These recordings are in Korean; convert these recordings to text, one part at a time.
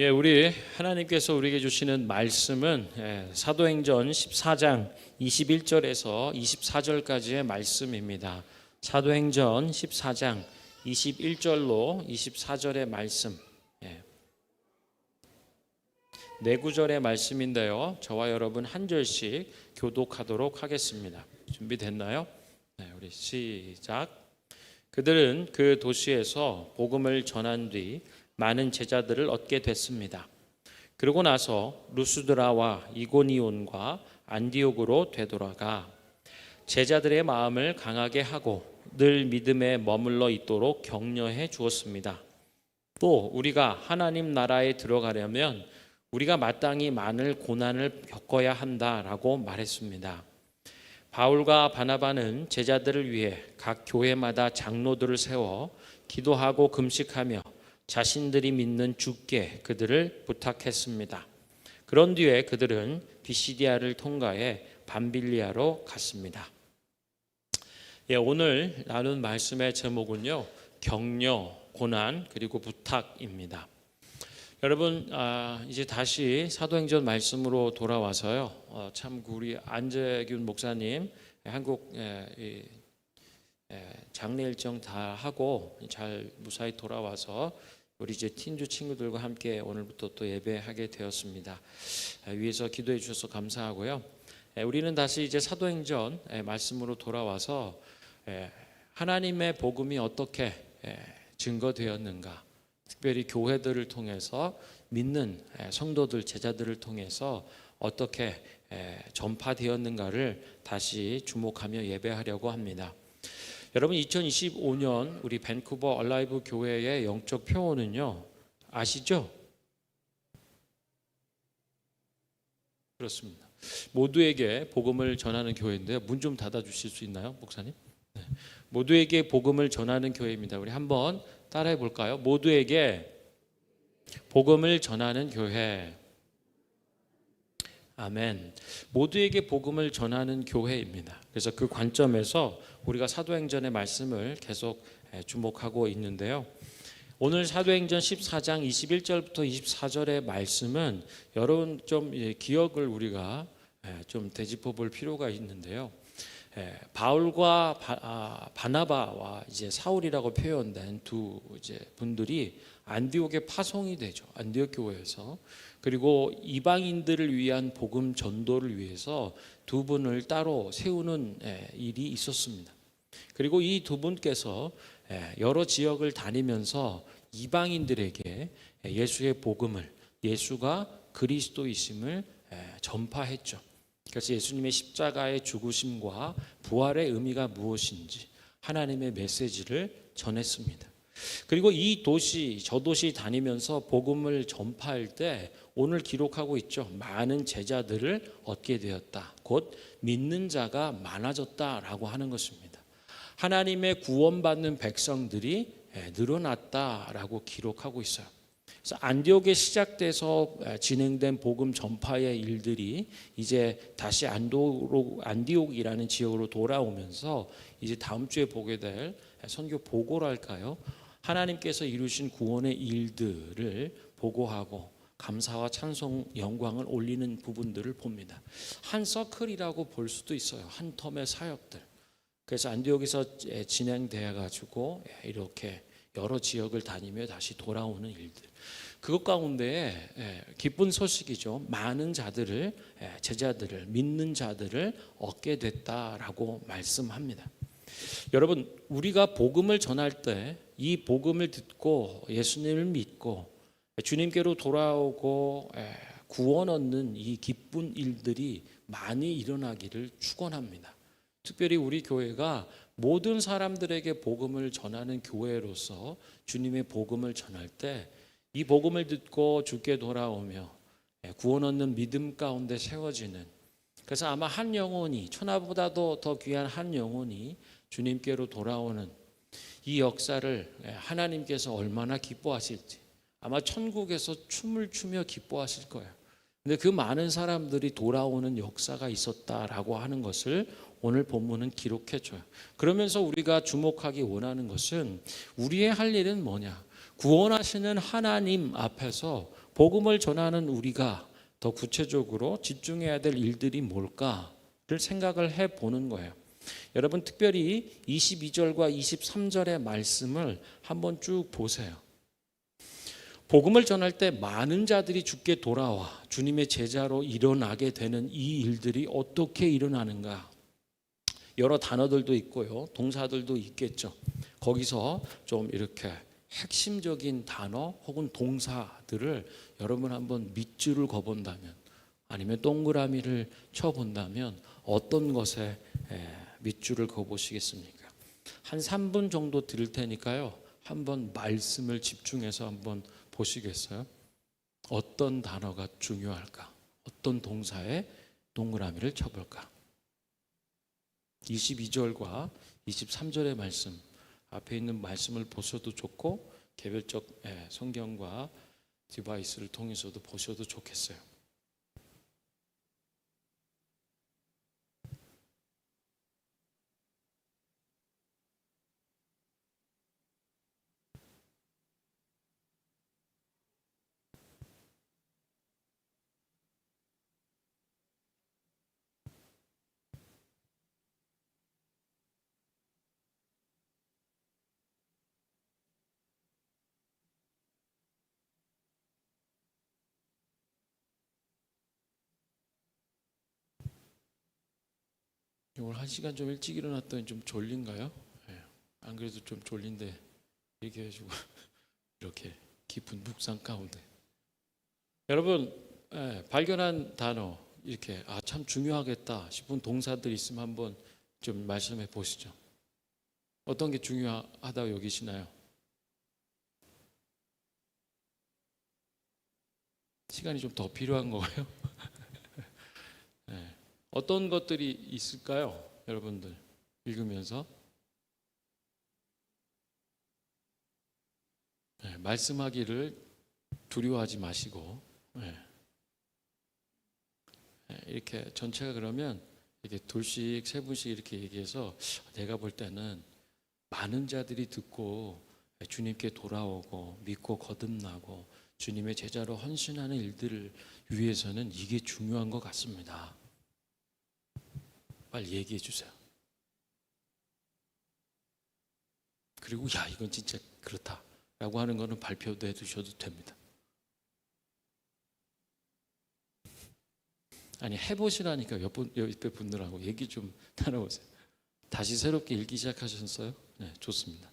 우리 하나님께서 우리에게 주시는 말씀은 사도행전 14장 21절에서 24절까지의 말씀입니다. 사도행전 14장 21절로 24절의 말씀, 네 구절의 말씀인데요. 저와 여러분 한 절씩 교독하도록 하겠습니다. 준비됐나요? 우리 시작. 그들은 그 도시에서 복음을 전한 뒤 많은 제자들을 얻게 됐습니다. 그러고 나서 루스드라와 이고니온과 안디옥으로 되돌아가 제자들의 마음을 강하게 하고 늘 믿음에 머물러 있도록 격려해 주었습니다. 또 우리가 하나님 나라에 들어가려면 우리가 마땅히 많은 고난을 겪어야 한다라고 말했습니다. 바울과 바나바는 제자들을 위해 각 교회마다 장로들을 세워 기도하고 금식하며 자신들이 믿는 주께 그들을 부탁했습니다. 그런 뒤에 그들은 비시디아를 통과해 밤빌리아로 갔습니다. 오늘 나눈 말씀의 제목은요, 격려, 고난, 그리고 부탁입니다. 여러분, 이제 다시 사도행전 말씀으로 돌아와서요, 참 우리 안재균 목사님 한국 장례 일정 다 하고 잘 무사히 돌아와서 우리 이제 팀주 친구들과 함께 오늘부터 또 예배하게 되었습니다. 위에서 기도해 주셔서 감사하고요. 우리는 다시 이제 사도행전 말씀으로 돌아와서 하나님의 복음이 어떻게 증거되었는가, 특별히 교회들을 통해서 믿는 성도들, 제자들을 통해서 어떻게 전파되었는가를 다시 주목하며 예배하려고 합니다. 여러분, 2025년 우리 밴쿠버 얼라이브 교회의 영적 표어는요, 아시죠? 그렇습니다. 모두에게 복음을 전하는 교회인데요. 문 좀 닫아주실 수 있나요, 목사님? 네. 모두에게 복음을 전하는 교회입니다. 우리 한번 따라해 볼까요? 모두에게 복음을 전하는 교회. 아멘. 모두에게 복음을 전하는 교회입니다. 그래서 그 관점에서 우리가 사도행전의 말씀을 계속 주목하고 있는데요. 오늘 사도행전 14장 21절부터 24절의 말씀은 여러분 좀 기억을 우리가 좀 되짚어 볼 필요가 있는데요. 바울과 바나바와 이제 사울이라고 표현된 두 이제 분들이 안디옥에 파송이 되죠. 안디옥 교회에서. 그리고 이방인들을 위한 복음 전도를 위해서 두 분을 따로 세우는 일이 있었습니다. 그리고 이 두 분께서 여러 지역을 다니면서 이방인들에게 예수의 복음을, 예수가 그리스도이심을 전파했죠. 그래서 예수님의 십자가의 죽으심과 부활의 의미가 무엇인지 하나님의 메시지를 전했습니다. 그리고 이 도시, 저 도시 다니면서 복음을 전파할 때 오늘 기록하고 있죠. 많은 제자들을 얻게 되었다. 곧 믿는 자가 많아졌다라고 하는 것입니다. 하나님의 구원받는 백성들이 늘어났다라고 기록하고 있어요. 그래서 안디옥에 시작돼서 진행된 복음 전파의 일들이 이제 다시 안디옥이라는 지역으로 돌아오면서 이제 다음 주에 보게 될 선교 보고랄까요? 하나님께서 이루신 구원의 일들을 보고하고 감사와 찬송, 영광을 올리는 부분들을 봅니다. 한 서클이라고 볼 수도 있어요. 한 텀의 사역들. 그래서 안디옥에서 진행되어 가지고 이렇게 여러 지역을 다니며 다시 돌아오는 일들. 그것 가운데 기쁜 소식이죠. 많은 자들을, 제자들을, 믿는 자들을 얻게 됐다라고 말씀합니다. 여러분, 우리가 복음을 전할 때 이 복음을 듣고 예수님을 믿고 주님께로 돌아오고 구원 얻는 이 기쁜 일들이 많이 일어나기를 축원합니다. 특별히 우리 교회가 모든 사람들에게 복음을 전하는 교회로서 주님의 복음을 전할 때 이 복음을 듣고 주께 돌아오며 구원 얻는 믿음 가운데 세워지는, 그래서 아마 한 영혼이, 천하보다도 더 귀한 한 영혼이 주님께로 돌아오는 이 역사를 하나님께서 얼마나 기뻐하실지, 아마 천국에서 춤을 추며 기뻐하실 거예요. 근데 그 많은 사람들이 돌아오는 역사가 있었다라고 하는 것을 오늘 본문은 기록해줘요. 그러면서 우리가 주목하기 원하는 것은 우리의 할 일은 뭐냐? 구원하시는 하나님 앞에서 복음을 전하는 우리가 더 구체적으로 집중해야 될 일들이 뭘까를 생각을 해보는 거예요. 여러분 특별히 22절과 23절의 말씀을 한번 쭉 보세요. 복음을 전할 때 많은 자들이 주께 돌아와 주님의 제자로 일어나게 되는 이 일들이 어떻게 일어나는가? 여러 단어들도 있고요. 동사들도 있겠죠. 거기서 좀 이렇게 핵심적인 단어 혹은 동사들을 여러분 한번 밑줄을 그어본다면 아니면 동그라미를 쳐본다면 어떤 것에 밑줄을 그어보시겠습니까? 한 3분 정도 드릴 테니까요. 한번 말씀을 집중해서 한번 보시겠어요? 어떤 단어가 중요할까? 어떤 동사에 동그라미를 쳐볼까? 22절과 23절의 말씀, 앞에 있는 말씀을 보셔도 좋고 개별적 성경과 디바이스를 통해서도 보셔도 좋겠어요. 오늘 1시간 좀 일찍 일어났더니 좀 졸린가요? 안 그래도 좀 졸린데 얘기해주고 이렇게 깊은 묵상 가운데 여러분 발견한 단어 이렇게 참 중요하겠다 싶은 동사들 있으면 한번 좀 말씀해 보시죠. 어떤 게 중요하다고 여기시나요? 시간이 좀 더 필요한 거예요? 어떤 것들이 있을까요? 여러분들 읽으면서 말씀하기를 두려워하지 마시고 이렇게 전체가 그러면 이렇게 둘씩 세 분씩 이렇게 얘기해서 내가 볼 때는 많은 자들이 듣고 주님께 돌아오고 믿고 거듭나고 주님의 제자로 헌신하는 일들을 위해서는 이게 중요한 것 같습니다. 빨리 얘기해 주세요. 그리고 이건 진짜 그렇다라고 하는 거는 발표도 해두셔도 됩니다. 아니 해보시라니까 옆에 분들하고 얘기 좀 나눠보세요. 다시 새롭게 읽기 시작하셨어요? 네, 좋습니다.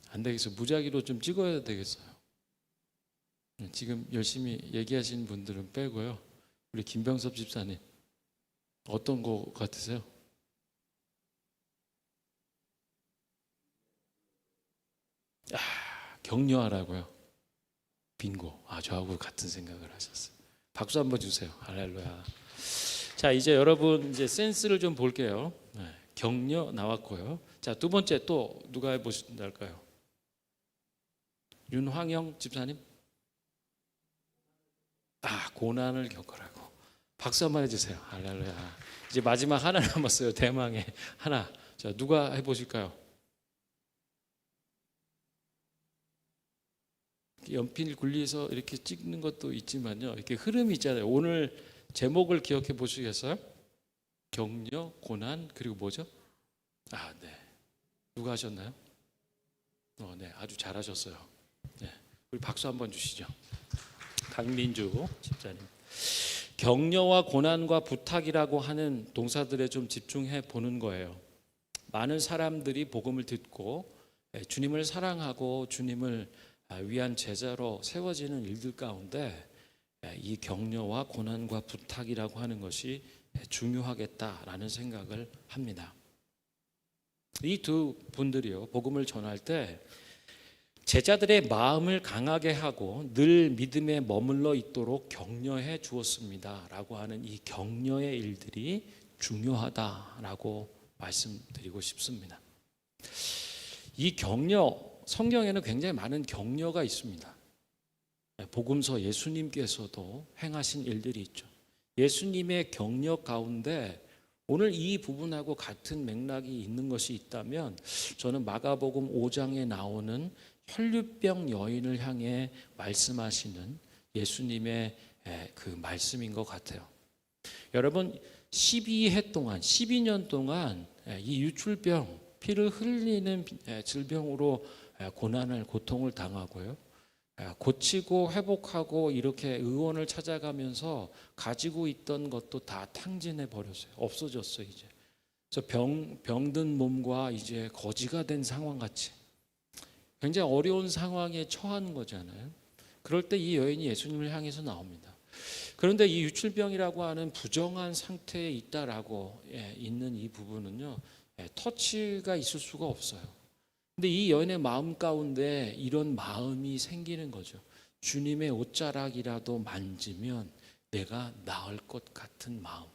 안 되겠어요. 무작위로 좀 찍어야 되겠어요. 지금 열심히 얘기하시는 분들은 빼고요. 우리 김병섭 집사님 어떤 거 같으세요? 격려하라고요. 빙고. 저하고 같은 생각을 하셨어요. 박수 한번 주세요. 할렐루야. 자, 이제 여러분 이제 센스를 좀 볼게요. 격려 나왔고요. 자, 두 번째 또 누가 해보신달까요? 윤황영 집사님. 고난을 겪으라고. 박수 한번 해주세요. 할렐루야. 이제 마지막 하나 남았어요. 대망의 하나. 자, 누가 해보실까요? 연필 굴리서 이렇게 찍는 것도 있지만요. 이렇게 흐름이 있잖아요. 오늘 제목을 기억해 보시겠어요? 격려, 고난, 그리고 뭐죠? 네. 누가 하셨나요? 네, 아주 잘하셨어요. 네, 우리 박수 한번 주시죠. 강민주 집사님. 격려와 고난과 부탁이라고 하는 동사들에 좀 집중해 보는 거예요. 많은 사람들이 복음을 듣고 주님을 사랑하고 주님을 위한 제자로 세워지는 일들 가운데 이 격려와 고난과 부탁이라고 하는 것이 중요하겠다라는 생각을 합니다. 이 두 분들이요, 복음을 전할 때 제자들의 마음을 강하게 하고 늘 믿음에 머물러 있도록 격려해 주었습니다 라고 하는 이 격려의 일들이 중요하다라고 말씀드리고 싶습니다. 이 격려, 성경에는 굉장히 많은 격려가 있습니다. 복음서 예수님께서도 행하신 일들이 있죠. 예수님의 격려 가운데 오늘 이 부분하고 같은 맥락이 있는 것이 있다면 저는 마가복음 5장에 나오는 혈류병 여인을 향해 말씀하시는 예수님의 그 말씀인 것 같아요. 여러분 12해 동안 12년 동안 이 유출병 피를 흘리는 질병으로 고통을 당하고요. 고치고 회복하고 이렇게 의원을 찾아가면서 가지고 있던 것도 다 탕진해 버렸어요. 없어졌어요 이제. 그래서 병든 몸과 이제 거지가 된 상황 같이 굉장히 어려운 상황에 처한 거잖아요. 그럴 때 이 여인이 예수님을 향해서 나옵니다. 그런데 이 유출병이라고 하는 부정한 상태에 있다라고 있는 이 부분은요, 터치가 있을 수가 없어요. 근데 이 여인의 마음 가운데 이런 마음이 생기는 거죠. 주님의 옷자락이라도 만지면 내가 나을 것 같은 마음,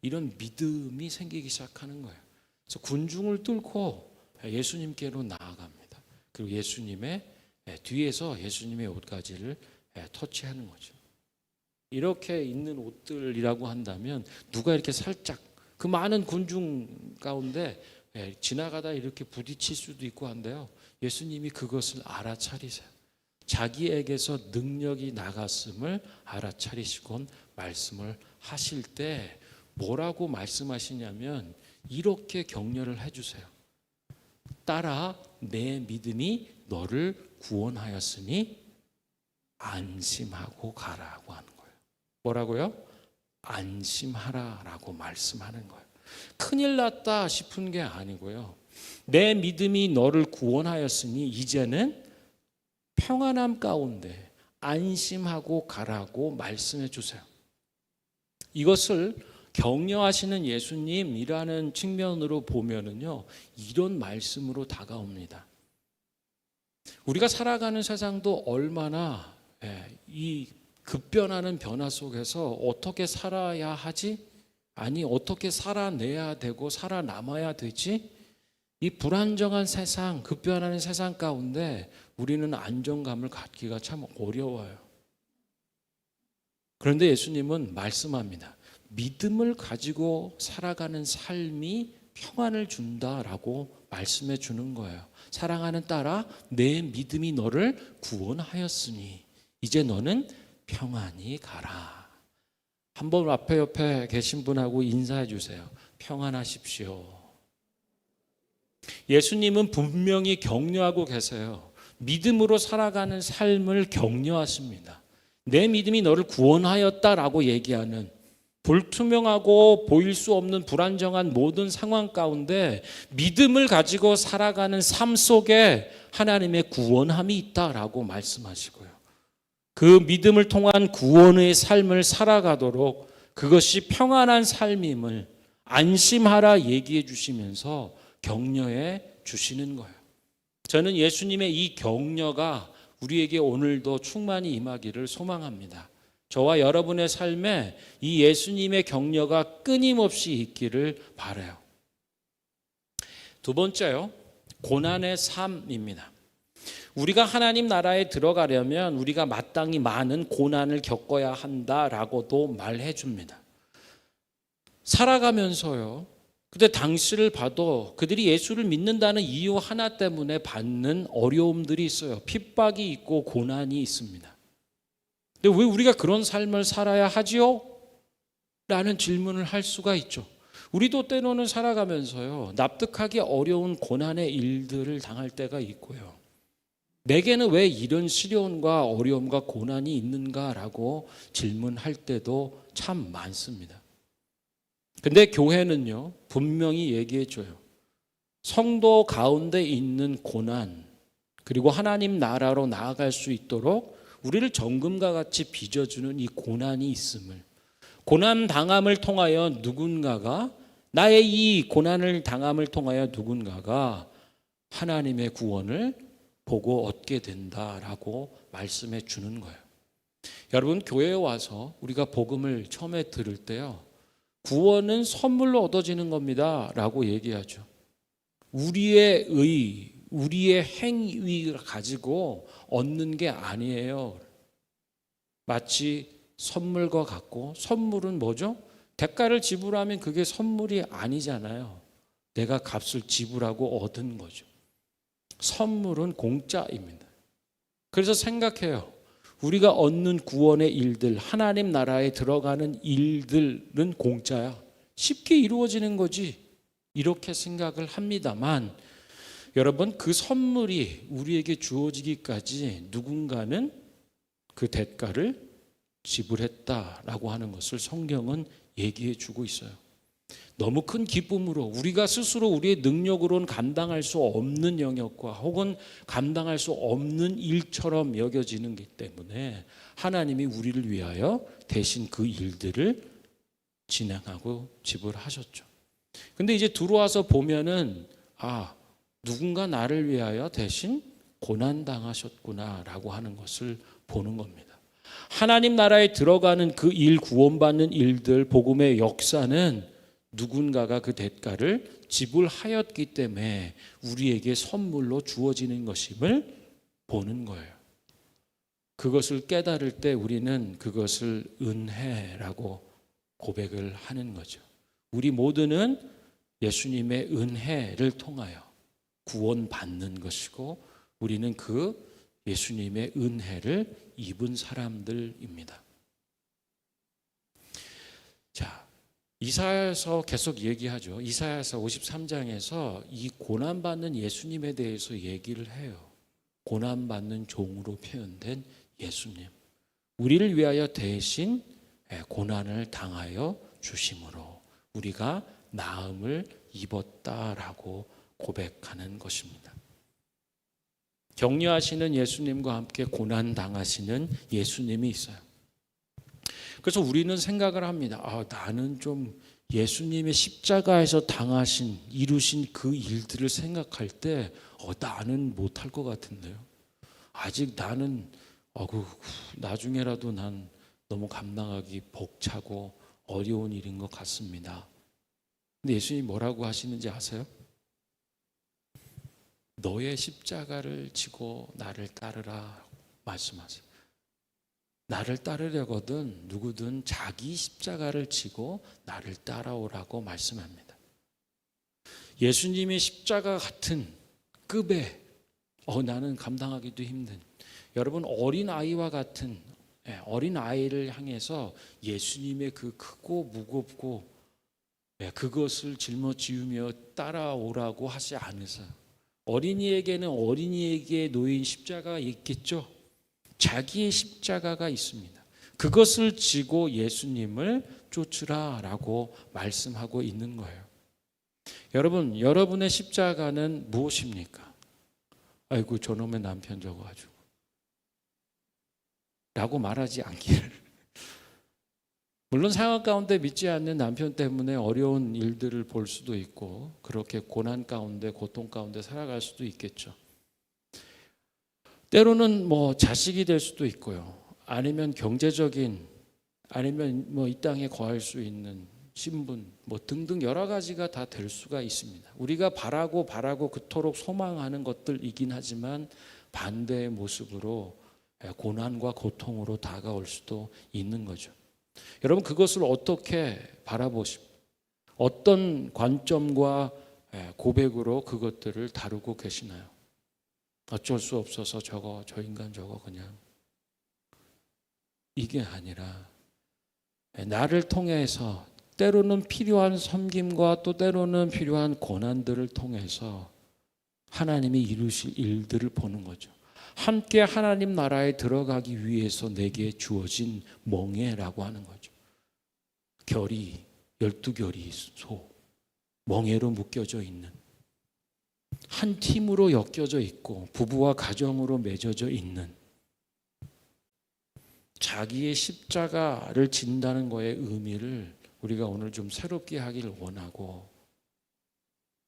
이런 믿음이 생기기 시작하는 거예요. 그래서 군중을 뚫고 예수님께로 나아갑니다. 그리고 예수님의 뒤에서 예수님의 옷가지를 터치하는 거죠. 이렇게 있는 옷들이라고 한다면 누가 이렇게 살짝 그 많은 군중 가운데 지나가다 이렇게 부딪힐 수도 있고 한데요. 예수님이 그것을 알아차리세요. 자기에게서 능력이 나갔음을 알아차리시곤 말씀을 하실 때 뭐라고 말씀하시냐면 이렇게 격려를 해주세요. 딸아, 내 믿음이 너를 구원하였으니 안심하고 가라고 하는 거예요. 뭐라고요? 안심하라라고 말씀하는 거예요. 큰일 났다 싶은 게 아니고요. 내 믿음이 너를 구원하였으니 이제는 평안함 가운데 안심하고 가라고 말씀해 주세요. 이것을 격려하시는 예수님이라는 측면으로 보면은요, 이런 말씀으로 다가옵니다. 우리가 살아가는 세상도 얼마나 이 급변하는 변화 속에서 어떻게 살아야 하지? 아니 어떻게 살아내야 되고 살아남아야 되지? 이 불안정한 세상, 급변하는 세상 가운데 우리는 안정감을 갖기가 참 어려워요. 그런데 예수님은 말씀합니다. 믿음을 가지고 살아가는 삶이 평안을 준다라고 말씀해 주는 거예요. 사랑하는 딸아, 내 믿음이 너를 구원하였으니 이제 너는 평안히 가라. 한번 앞에 옆에 계신 분하고 인사해 주세요. 평안하십시오. 예수님은 분명히 격려하고 계세요. 믿음으로 살아가는 삶을 격려하십니다. 내 믿음이 너를 구원하였다라고 얘기하는 불투명하고 보일 수 없는 불안정한 모든 상황 가운데 믿음을 가지고 살아가는 삶 속에 하나님의 구원함이 있다라고 말씀하시고요. 그 믿음을 통한 구원의 삶을 살아가도록 그것이 평안한 삶임을 안심하라 얘기해 주시면서 격려해 주시는 거예요. 저는 예수님의 이 격려가 우리에게 오늘도 충만히 임하기를 소망합니다. 저와 여러분의 삶에 이 예수님의 격려가 끊임없이 있기를 바라요. 두 번째요, 고난의 삶입니다. 우리가 하나님 나라에 들어가려면 우리가 마땅히 많은 고난을 겪어야 한다라고도 말해 줍니다. 살아가면서요, 근데 당시를 봐도 그들이 예수를 믿는다는 이유 하나 때문에 받는 어려움들이 있어요. 핍박이 있고 고난이 있습니다. 근데 왜 우리가 그런 삶을 살아야 하지요? 라는 질문을 할 수가 있죠. 우리도 때로는 살아가면서요, 납득하기 어려운 고난의 일들을 당할 때가 있고요. 내게는 왜 이런 시련과 어려움과 고난이 있는가라고 질문할 때도 참 많습니다. 근데 교회는요, 분명히 얘기해 줘요. 성도 가운데 있는 고난, 그리고 하나님 나라로 나아갈 수 있도록 우리를 정금과 같이 빚어주는 이 고난이 있음을, 고난 당함을 통하여 누군가가, 나의 이 고난을 당함을 통하여 누군가가 하나님의 구원을 보고 얻게 된다라고 말씀해 주는 거예요. 여러분, 교회에 와서 우리가 복음을 처음에 들을 때요, 구원은 선물로 얻어지는 겁니다 라고 얘기하죠. 우리의 의, 우리의 행위를 가지고 얻는 게 아니에요. 마치 선물과 같고, 선물은 뭐죠? 대가를 지불하면 그게 선물이 아니잖아요. 내가 값을 지불하고 얻은 거죠. 선물은 공짜입니다. 그래서 생각해요. 우리가 얻는 구원의 일들, 하나님 나라에 들어가는 일들은 공짜야. 쉽게 이루어지는 거지. 이렇게 생각을 합니다만 여러분, 그 선물이 우리에게 주어지기까지 누군가는 그 대가를 지불했다라고 하는 것을 성경은 얘기해 주고 있어요. 너무 큰 기쁨으로 우리가 스스로 우리의 능력으로는 감당할 수 없는 영역과 혹은 감당할 수 없는 일처럼 여겨지는 것 때문에 하나님이 우리를 위하여 대신 그 일들을 진행하고 지불하셨죠. 근데 이제 들어와서 보면은 누군가 나를 위하여 대신 고난당하셨구나라고 하는 것을 보는 겁니다. 하나님 나라에 들어가는 그 일, 구원받는 일들, 복음의 역사는 누군가가 그 대가를 지불하였기 때문에 우리에게 선물로 주어지는 것임을 보는 거예요. 그것을 깨달을 때 우리는 그것을 은혜라고 고백을 하는 거죠. 우리 모두는 예수님의 은혜를 통하여 구원받는 것이고 우리는 그 예수님의 은혜를 입은 사람들입니다. 자, 이사야서 계속 얘기하죠. 이사야서 53장에서 이 고난받는 예수님에 대해서 얘기를 해요. 고난받는 종으로 표현된 예수님. 우리를 위하여 대신 고난을 당하여 주심으로 우리가 나음을 입었다라고 고백하는 것입니다. 격려하시는 예수님과 함께 고난 당하시는 예수님이 있어요. 그래서 우리는 생각을 합니다. 나는 좀 예수님의 십자가에서 당하신, 이루신 그 일들을 생각할 때 나는 못할 것 같은데요. 아직 나는 나중에라도 난 너무 감당하기 벅차고 어려운 일인 것 같습니다. 근데 예수님이 뭐라고 하시는지 아세요? 너의 십자가를 지고 나를 따르라 말씀하세요. 나를 따르려거든 누구든 자기 십자가를 지고 나를 따라오라고 말씀합니다. 예수님의 십자가 같은 급의 나는 감당하기도 힘든 여러분 어린아이와 같은 어린아이를 향해서 예수님의 그 크고 무겁고 그것을 짊어지우며 따라오라고 하지 않으세요. 어린이에게는 어린이에게 놓인 십자가가 있겠죠. 자기의 십자가가 있습니다. 그것을 지고 예수님을 쫓으라라고 말씀하고 있는 거예요. 여러분, 여러분의 십자가는 무엇입니까? 아이고 저놈의 남편 저거 가지고 라고 말하지 않기를. 물론 상황 가운데 믿지 않는 남편 때문에 어려운 일들을 볼 수도 있고 그렇게 고난 가운데 고통 가운데 살아갈 수도 있겠죠. 때로는 자식이 될 수도 있고요. 아니면 경제적인 아니면 이 땅에 거할 수 있는 신분 등등 여러 가지가 다 될 수가 있습니다. 우리가 바라고 그토록 소망하는 것들이긴 하지만 반대의 모습으로 고난과 고통으로 다가올 수도 있는 거죠. 여러분 그것을 어떻게 바라보십니까? 어떤 관점과 고백으로 그것들을 다루고 계시나요? 어쩔 수 없어서 저 인간 저거 그냥 이게 아니라 나를 통해서 때로는 필요한 섬김과 또 때로는 필요한 고난들을 통해서 하나님이 이루실 일들을 보는 거죠. 함께 하나님 나라에 들어가기 위해서 내게 주어진 멍에라고 하는 거죠. 결이 12결이 소 멍에로 묶여져 있는 한 팀으로 엮여져 있고 부부와 가정으로 맺어져 있는 자기의 십자가를 진다는 거의 의미를 우리가 오늘 좀 새롭게 하기를 원하고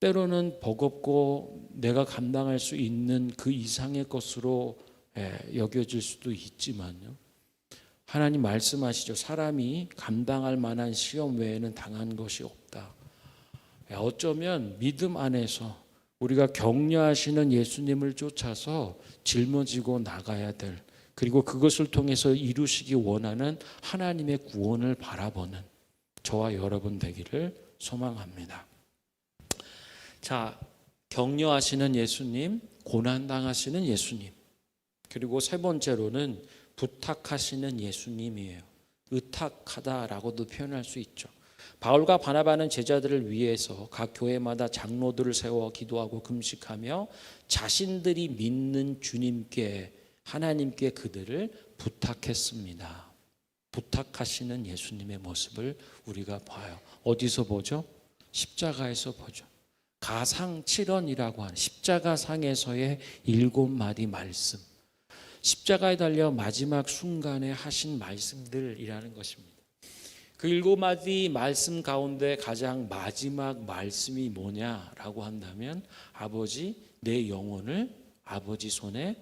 때로는 버겁고 내가 감당할 수 있는 그 이상의 것으로 여겨질 수도 있지만요. 하나님 말씀하시죠. 사람이 감당할 만한 시험 외에는 당한 것이 없다. 어쩌면 믿음 안에서 우리가 격려하시는 예수님을 쫓아서 짊어지고 나가야 될 그리고 그것을 통해서 이루시기 원하는 하나님의 구원을 바라보는 저와 여러분 되기를 소망합니다. 자, 격려하시는 예수님, 고난당하시는 예수님, 그리고 세 번째로는 부탁하시는 예수님이에요. 의탁하다라고도 표현할 수 있죠. 바울과 바나바는 제자들을 위해서 각 교회마다 장로들을 세워 기도하고 금식하며 자신들이 믿는 주님께, 하나님께 그들을 부탁했습니다. 부탁하시는 예수님의 모습을 우리가 봐요. 어디서 보죠? 십자가에서 보죠. 가상칠언이라고 하는 십자가상에서의 7마디 말씀, 십자가에 달려 마지막 순간에 하신 말씀들이라는 것입니다. 그 7마디 말씀 가운데 가장 마지막 말씀이 뭐냐라고 한다면, 아버지, 내 영혼을 아버지 손에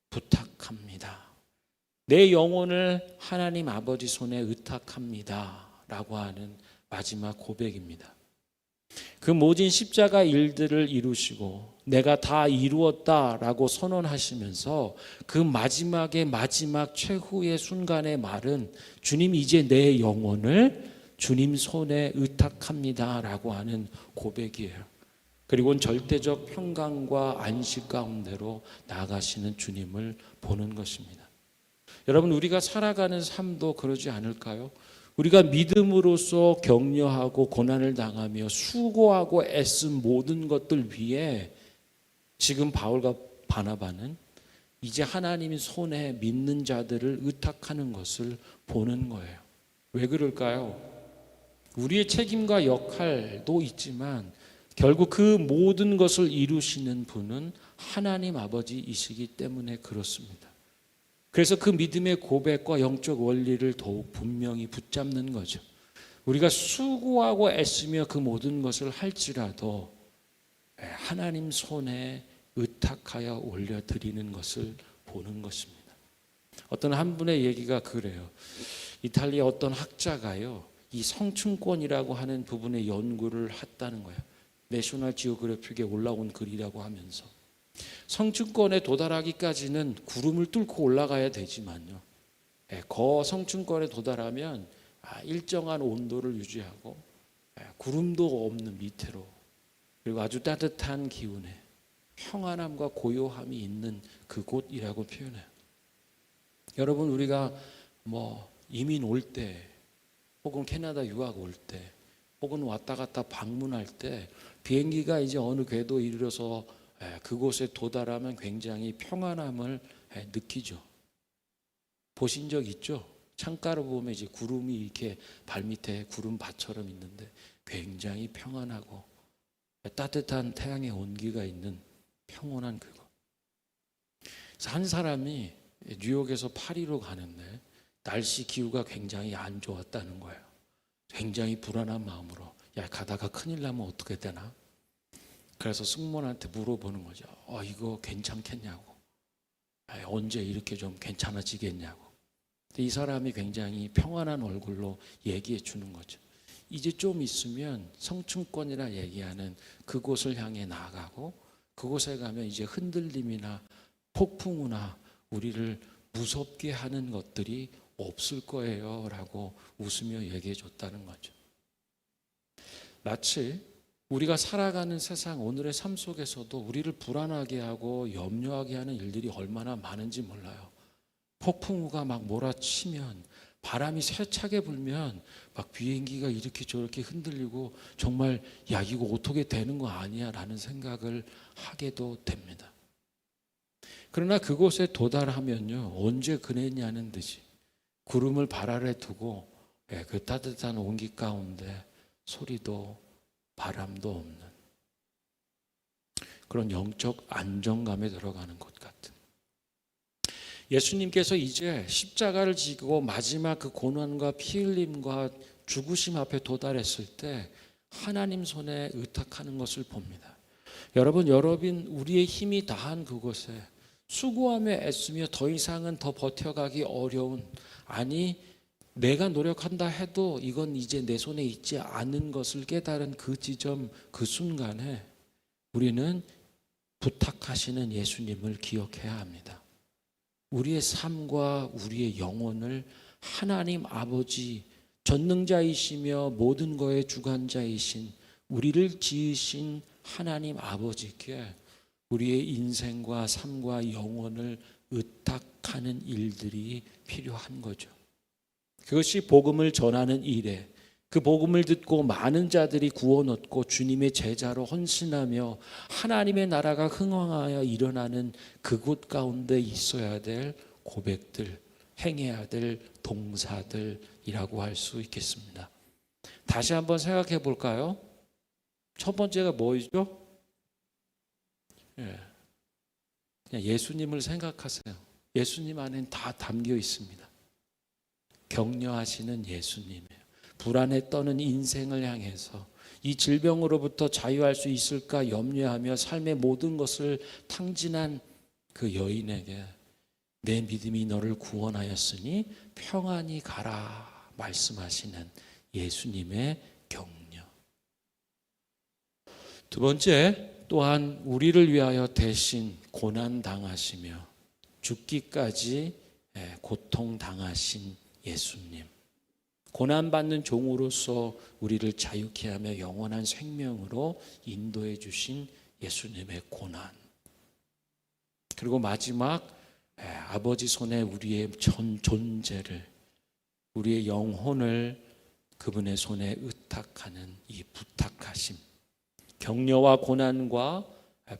부탁합니다. 내 영혼을 하나님 아버지 손에 의탁합니다 라고 하는 마지막 고백입니다. 그 모진 십자가 일들을 이루시고 내가 다 이루었다라고 선언하시면서 그 마지막의 마지막 최후의 순간의 말은, 주님 이제 내 영혼을 주님 손에 의탁합니다라고 하는 고백이에요. 그리고는 절대적 평강과 안식 가운데로 나아가시는 주님을 보는 것입니다. 여러분, 우리가 살아가는 삶도 그러지 않을까요? 우리가 믿음으로써 격려하고 고난을 당하며 수고하고 애쓴 모든 것들 위에 지금 바울과 바나바는 이제 하나님의 손에 믿는 자들을 의탁하는 것을 보는 거예요. 왜 그럴까요? 우리의 책임과 역할도 있지만 결국 그 모든 것을 이루시는 분은 하나님 아버지이시기 때문에 그렇습니다. 그래서 그 믿음의 고백과 영적 원리를 더욱 분명히 붙잡는 거죠. 우리가 수고하고 애쓰며 그 모든 것을 할지라도 하나님 손에 의탁하여 올려드리는 것을 보는 것입니다. 어떤 한 분의 얘기가 그래요. 이탈리아 어떤 학자가요, 이 성층권이라고 하는 부분의 연구를 했다는 거예요. 내셔널 지오그래픽에 올라온 글이라고 하면서, 성층권에 도달하기까지는 구름을 뚫고 올라가야 되지만요, 거성층권에 도달하면 일정한 온도를 유지하고 구름도 없는 밑으로, 그리고 아주 따뜻한 기운에 평안함과 고요함이 있는 그곳이라고 표현해요. 여러분, 우리가 이민 올 때, 혹은 캐나다 유학 올 때, 혹은 왔다 갔다 방문할 때 비행기가 이제 어느 궤도 이르러서 그곳에 도달하면 굉장히 평안함을 느끼죠. 보신 적 있죠? 창가로 보면 이제 구름이 이렇게 발밑에 구름밭처럼 있는데 굉장히 평안하고 따뜻한 태양의 온기가 있는 평온한 그곳. 그래서 한 사람이 뉴욕에서 파리로 가는데 날씨 기후가 굉장히 안 좋았다는 거예요. 굉장히 불안한 마음으로, 가다가 큰일 나면 어떻게 되나? 그래서 승무원한테 물어보는 거죠. 이거 괜찮겠냐고. 언제 이렇게 좀 괜찮아지겠냐고. 근데 이 사람이 굉장히 평안한 얼굴로 얘기해 주는 거죠. 이제 좀 있으면 성층권이라 얘기하는 그곳을 향해 나아가고, 그곳에 가면 이제 흔들림이나 폭풍우나 우리를 무섭게 하는 것들이 없을 거예요 라고 웃으며 얘기해 줬다는 거죠. 마치 우리가 살아가는 세상, 오늘의 삶 속에서도 우리를 불안하게 하고 염려하게 하는 일들이 얼마나 많은지 몰라요. 폭풍우가 막 몰아치면, 바람이 세차게 불면 막 비행기가 이렇게 저렇게 흔들리고, 정말 이거 어떻게 되는 거 아니야 라는 생각을 하게도 됩니다. 그러나 그곳에 도달하면요, 언제 그랬냐는 듯이 구름을 발 아래 두고 그 따뜻한 온기 가운데 소리도 바람도 없는 그런 영적 안정감에 들어가는 것 같은, 예수님께서 이제 십자가를 지고 마지막 그 고난과 피 흘림과 죽으심 앞에 도달했을 때 하나님 손에 의탁하는 것을 봅니다. 여러분, 우리의 힘이 다한 그곳에 수고하며 애쓰며 더 이상은 더 버텨가기 어려운, 아니 내가 노력한다 해도 이건 이제 내 손에 있지 않은 것을 깨달은 그 지점, 그 순간에 우리는 부탁하시는 예수님을 기억해야 합니다. 우리의 삶과 우리의 영혼을 하나님 아버지, 전능자이시며 모든 것의 주관자이신, 우리를 지으신 하나님 아버지께 우리의 인생과 삶과 영혼을 의탁하는 일들이 필요한 거죠. 그것이 복음을 전하는 일에, 그 복음을 듣고 많은 자들이 구원 얻고 주님의 제자로 헌신하며 하나님의 나라가 흥왕하여 일어나는 그곳 가운데 있어야 될 고백들, 행해야 될 동사들이라고 할 수 있겠습니다. 다시 한번 생각해 볼까요? 첫 번째가 뭐죠? 그냥 예수님을 생각하세요. 예수님 안에는 다 담겨 있습니다. 격려하시는 예수님이에요. 불안에 떠는 인생을 향해서 이 질병으로부터 자유할 수 있을까 염려하며 삶의 모든 것을 탕진한 그 여인에게 내 믿음이 너를 구원하였으니 평안히 가라 말씀하시는 예수님의 격려. 두 번째, 또한 우리를 위하여 대신 고난당하시며 죽기까지 고통당하신 예수님. 고난받는 종으로서 우리를 자유케 하며 영원한 생명으로 인도해 주신 예수님의 고난. 그리고 마지막, 아버지 손에 우리의 전 존재를, 우리의 영혼을 그분의 손에 의탁하는 이 부탁하심. 격려와 고난과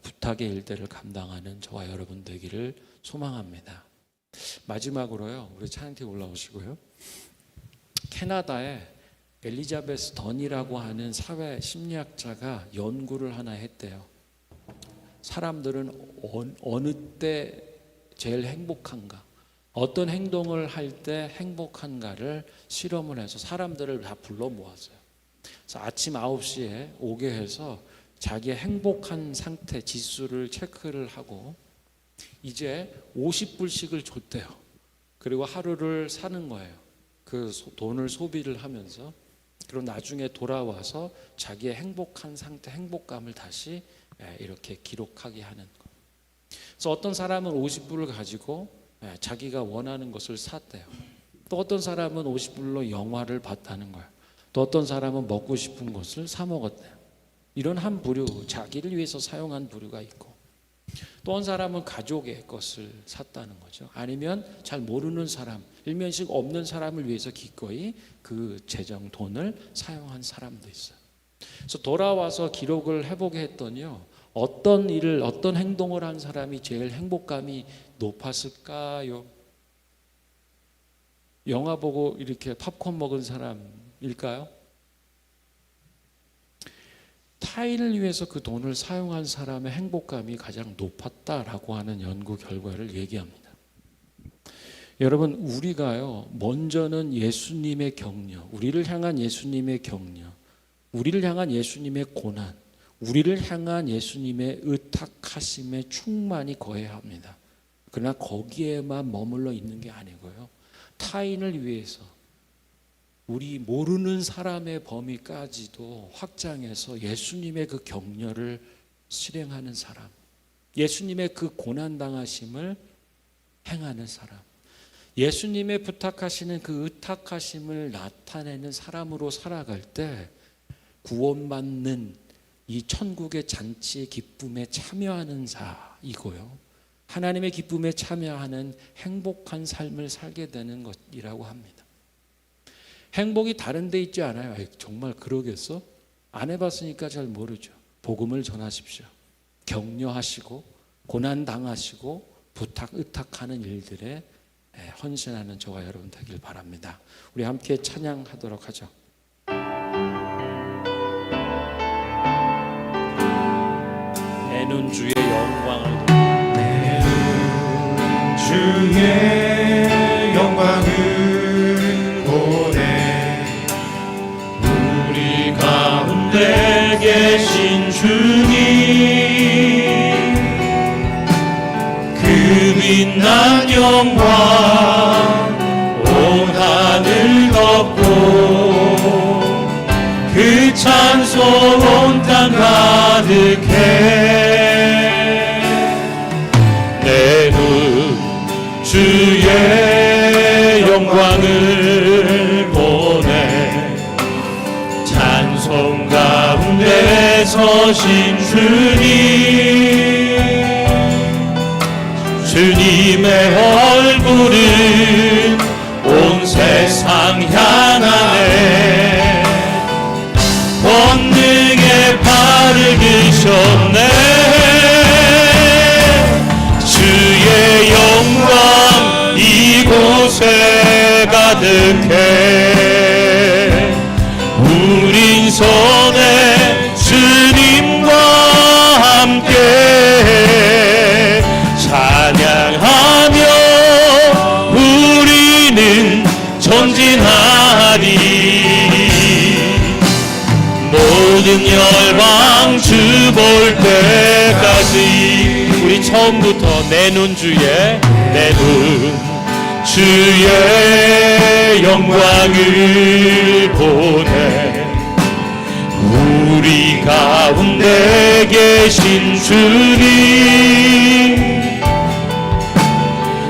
부탁의 일들을 감당하는 저와 여러분 되기를 소망합니다. 마지막으로요, 우리 찬양팀 올라오시고요. 캐나다에 엘리자베스 던이라고 하는 사회 심리학자가 연구를 하나 했대요. 사람들은 어느 때 제일 행복한가, 어떤 행동을 할 때 행복한가를 실험을 해서 사람들을 다 불러 모았어요. 그래서 아침 9시에 오게 해서 자기의 행복한 상태 지수를 체크를 하고 이제 50불씩을 줬대요. 그리고 하루를 사는 거예요. 그 돈을 소비를 하면서. 그리고 나중에 돌아와서 자기의 행복한 상태, 행복감을 다시 이렇게 기록하게 하는 거예요. 그래서 어떤 사람은 50불을 가지고 자기가 원하는 것을 샀대요. 또 어떤 사람은 50불로 영화를 봤다는 거예요. 또 어떤 사람은 먹고 싶은 것을 사 먹었대요. 이런 한 부류, 자기를 위해서 사용한 부류가 있고, 또 한 사람은 가족의 것을 샀다는 거죠. 아니면 잘 모르는 사람, 일면식 없는 사람을 위해서 기꺼이 그 재정 돈을 사용한 사람도 있어요. 그래서 돌아와서 기록을 해보게 했더니요, 어떤 일을, 어떤 행동을 한 사람이 제일 행복감이 높았을까요? 영화 보고 이렇게 팝콘 먹은 사람일까요? 타인을 위해서 그 돈을 사용한 사람의 행복감이 가장 높았다라고 하는 연구 결과를 얘기합니다. 여러분, 우리가요, 먼저는 예수님의 격려, 우리를 향한 예수님의 격려, 우리를 향한 예수님의 고난, 우리를 향한 예수님의 의탁하심에 충만히 거해야 합니다. 그러나 거기에만 머물러 있는 게 아니고요, 타인을 위해서 우리 모르는 사람의 범위까지도 확장해서 예수님의 그 격려를 실행하는 사람, 예수님의 그 고난당하심을 행하는 사람, 예수님의 부탁하시는 그 의탁하심을 나타내는 사람으로 살아갈 때 구원받는 이 천국의 잔치의 기쁨에 참여하는 자이고요, 하나님의 기쁨에 참여하는 행복한 삶을 살게 되는 것이라고 합니다. 행복이 다른 데 있지 않아요. 정말 그러겠어? 안 해봤으니까 잘 모르죠. 복음을 전하십시오. 격려하시고 고난당하시고 부탁 의탁하는 일들에 헌신하는 저와 여러분 되길 바랍니다. 우리 함께 찬양하도록 하죠. 내 눈 주의 영광을 내 눈 주의 영광을 보네. 우리 가운데 계신 주님, 그 빛난 영광 온 하늘 덮고, 그 찬송 온 땅 가득해. 내 눈 주의 영광을 보네. 찬송 가운데 서신 주님, 주님의 얼굴은 온 세상 향하네. 권능의 발을 드셨네. 주의 영광 이곳에 가득해. 우린 손에 주님과 함께 찬양하며 우리는 전진하리. 모든 열방 주 볼 때까지. 우리 처음부터 내 눈 주의, 내 눈 주의 영광을 보네. 우리 가운데 계신 주님,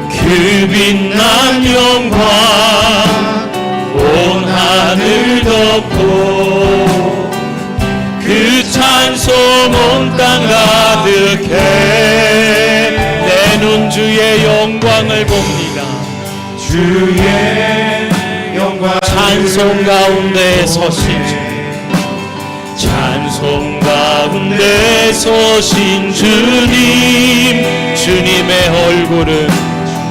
그 빛난 영광 온 하늘 덮고 그 찬송 온 땅 가득해. 내 눈 주의 영광을 봅니다. 주의 영광 찬송 가운데 서신 주, 찬송 가운데 서신 주님. 주님의 얼굴은,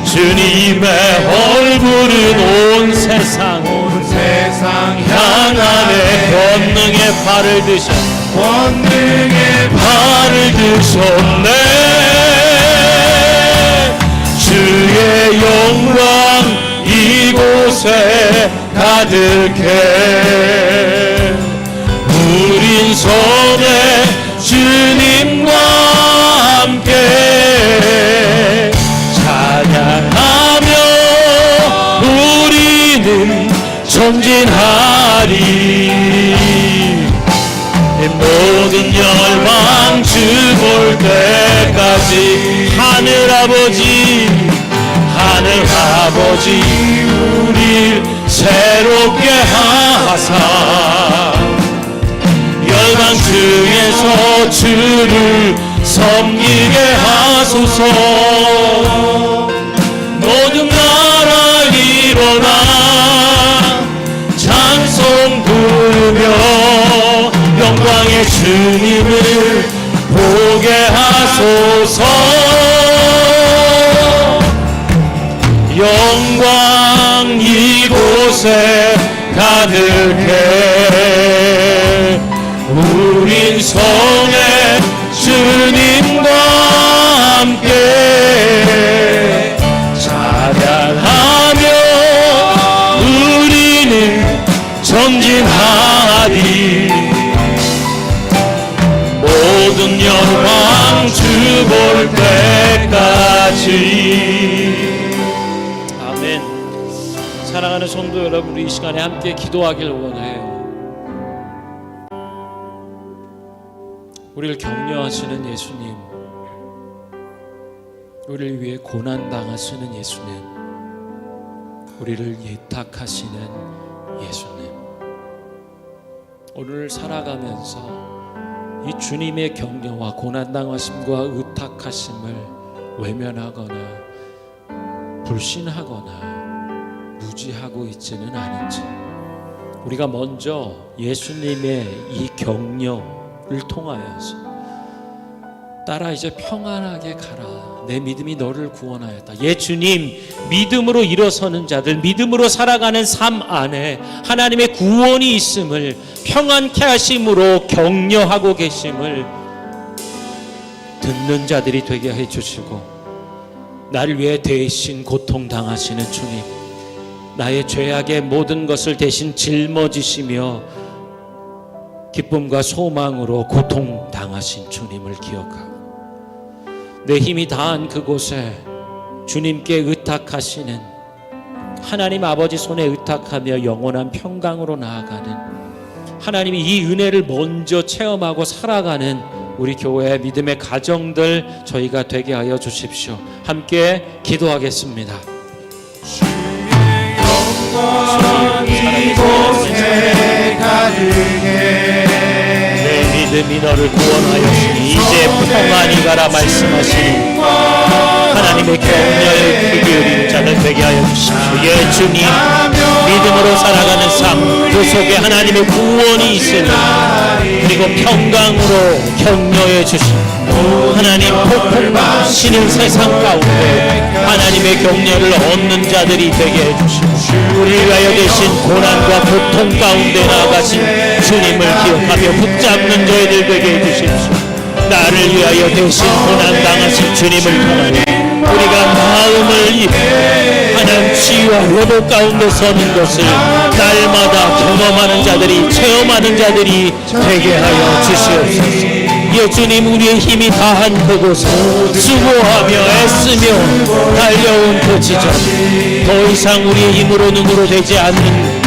주님의 얼굴은 온 세상 향하네. 권능의 발을 드셨네. 권능의 발을 드셨네. 주의 영광 이곳에 가득해. 우린 손에 주님과 함께 찬양하며 우리는 전진하리. 모든 열방 주 볼 때까지. 하늘 아버지, 하늘 아버지 우릴 새롭게 하사 열방 중에서 주를 섬기게 하소서. 모든 나라 일어나 찬송 부르며 영광의 주님을 보게 하소서. 영광 이곳에 가득해. 우린 손에 주님과 함께 찬양하며 우리는 전진하리. 모든 영광 주 볼 때까지. 아멘. 사랑하는 성도 여러분, 우리 이 시간에 함께 기도하길 원해요. 우리를 격려하시는 예수님, 우리를 위해 고난당하시는 예수님, 우리를 예탁하시는 예수님, 오늘 살아가면서 이 주님의 격려와 고난당하심과 의탁하심을 외면하거나 불신하거나 무지하고 있지는 않은지, 우리가 먼저 예수님의 이 격려를 통하여서 따라 이제 평안하게 가라, 내 믿음이 너를 구원하였다. 예 주님, 믿음으로 일어서는 자들, 믿음으로 살아가는 삶 안에 하나님의 구원이 있음을, 평안케 하심으로 격려하고 계심을 듣는 자들이 되게 해주시고, 나를 위해 대신 고통당하시는 주님, 나의 죄악의 모든 것을 대신 짊어지시며 기쁨과 소망으로 고통당하신 주님을 기억하고, 내 힘이 다한 그곳에 주님께 의탁하시는, 하나님 아버지 손에 의탁하며 영원한 평강으로 나아가는, 하나님이 이 은혜를 먼저 체험하고 살아가는 우리 교회의 믿음의 가정들 저희가 되게 하여 주십시오. 함께 기도하겠습니다. 주의 이곳에 가득해. 믿음이 너를 구원하였으니 이제 평안히 가라 말씀하시니, 하나님 하나님의 격려에 귀 기울이는 자들 되게 하여 주십시오. 예 주님, 믿음으로 살아가는 삶 그 속에 하나님의 구원이 있으니 그리고 평강으로 격려해 주시고 하나님 폭풍과 신인 세상 가운데 하나님의 격려를 얻는 자들이 되게 해 주시고 우리를 위하여 되신 고난과 고통 가운데 나아가신 주님을 기억하며 붙잡는 저희들 되게 해 주십시오. 나를 위하여 대신 고난 당하신 주님을 통하여 우리가 마음을 하나님 치유와 회복 가운데 서는 것을 날마다 경험하는 자들이, 체험하는 자들이 되게 하여 주시옵소서. 예 주님, 우리의 힘이 다한 그곳에 수고하며 애쓰며 달려온 그 지점, 더 이상 우리의 힘으로 눈으로 되지 않는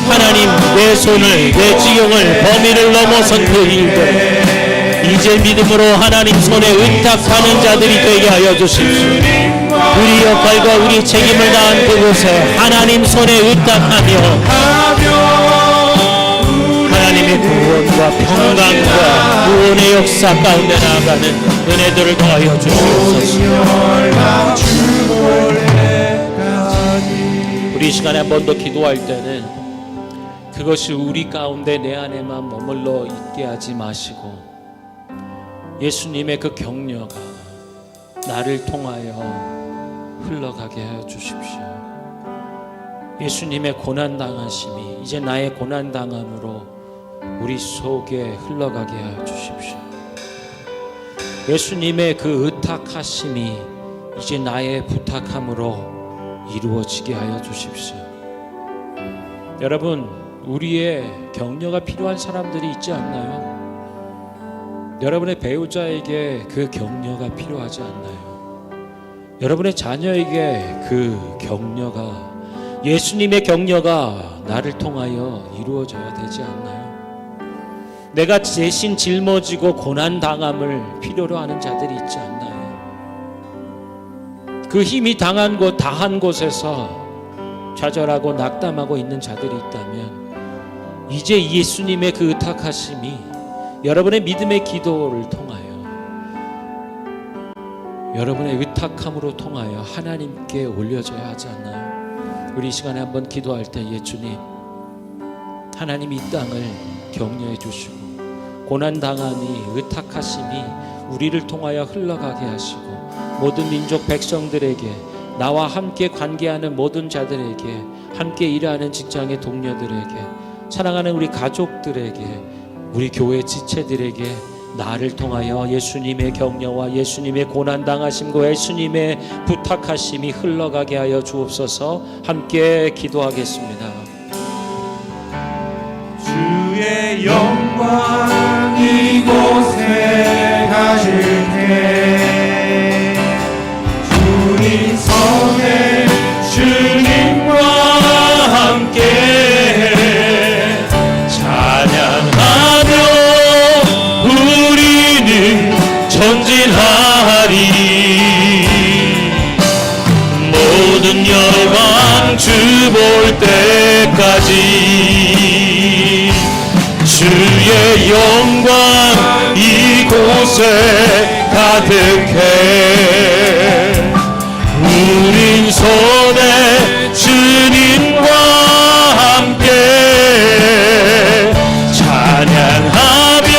하나님 내 손을, 내 지경을, 범위를 넘어선 그 일들 이제 믿음으로 하나님 손에 의탁하는 자들이 되게 하여 주십시오. 우리 역할과 우리 책임을 다한 그곳에 하나님 손에 의탁하며 하나님의 구원과 평강과 구원의 역사 가운데 나아가는 은혜들을 더하여 주시옵소서. 우리 이 시간에 한 번 더 기도할 때는 그것이 우리 가운데 내 안에만 머물러 있게 하지 마시고 예수님의 그 격려가 나를 통하여 흘러가게 하여 주십시오. 예수님의 고난당하심이 이제 나의 고난당함으로 우리 속에 흘러가게 하여 주십시오. 예수님의 그 의탁하심이 이제 나의 부탁함으로 이루어지게 하여 주십시오. 여러분, 우리의 격려가 필요한 사람들이 있지 않나요? 여러분의 배우자에게 그 격려가 필요하지 않나요? 여러분의 자녀에게 그 격려가, 예수님의 격려가 나를 통하여 이루어져야 되지 않나요? 내가 대신 짊어지고 고난당함을 필요로 하는 자들이 있지 않나요? 그 힘이 다한 곳에서 좌절하고 낙담하고 있는 자들이 있다면 이제 예수님의 그 의탁하심이 여러분의 믿음의 기도를 통하여, 여러분의 의탁함으로 통하여 하나님께 올려져야 하지 않나요? 우리 이 시간에 한번 기도할 때, 예 주님, 하나님 이 땅을 격려해 주시고 고난당함이, 의탁하심이 우리를 통하여 흘러가게 하시고 모든 민족 백성들에게, 나와 함께 관계하는 모든 자들에게, 함께 일하는 직장의 동료들에게, 사랑하는 우리 가족들에게, 우리 교회 지체들에게 나를 통하여 예수님의 격려와 예수님의 고난당하심과 예수님의 부탁하심이 흘러가게 하여 주옵소서. 함께 기도하겠습니다. 주의 영광 이곳에 가득해 주님 손에 주님과 함께 전진하리. 모든 열방 주 볼 때까지 주의 영광 이곳에 가득해 우린 손에 주님과 함께 찬양하며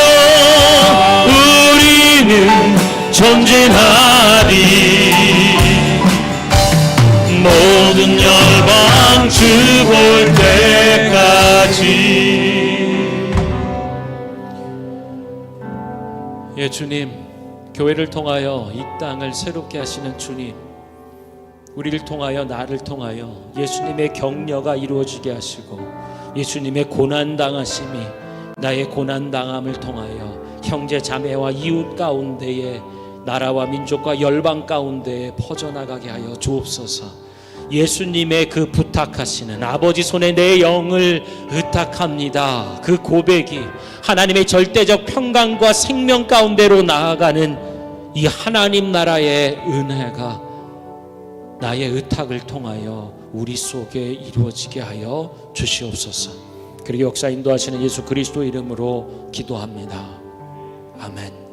전진하리. 모든 열방 주 볼 때까지. 예 주님, 교회를 통하여 이 땅을 새롭게 하시는 주님, 우리를 통하여, 나를 통하여 예수님의 격려가 이루어지게 하시고 예수님의 고난당하심이 나의 고난당함을 통하여 형제 자매와 이웃 가운데에, 나라와 민족과 열방 가운데에 퍼져나가게 하여 주옵소서. 예수님의 그 부탁하시는 아버지 손에 내 영을 의탁합니다, 그 고백이 하나님의 절대적 평강과 생명 가운데로 나아가는 이 하나님 나라의 은혜가 나의 의탁을 통하여 우리 속에 이루어지게 하여 주시옵소서. 그리고 역사 인도하시는 예수 그리스도 이름으로 기도합니다. 아멘.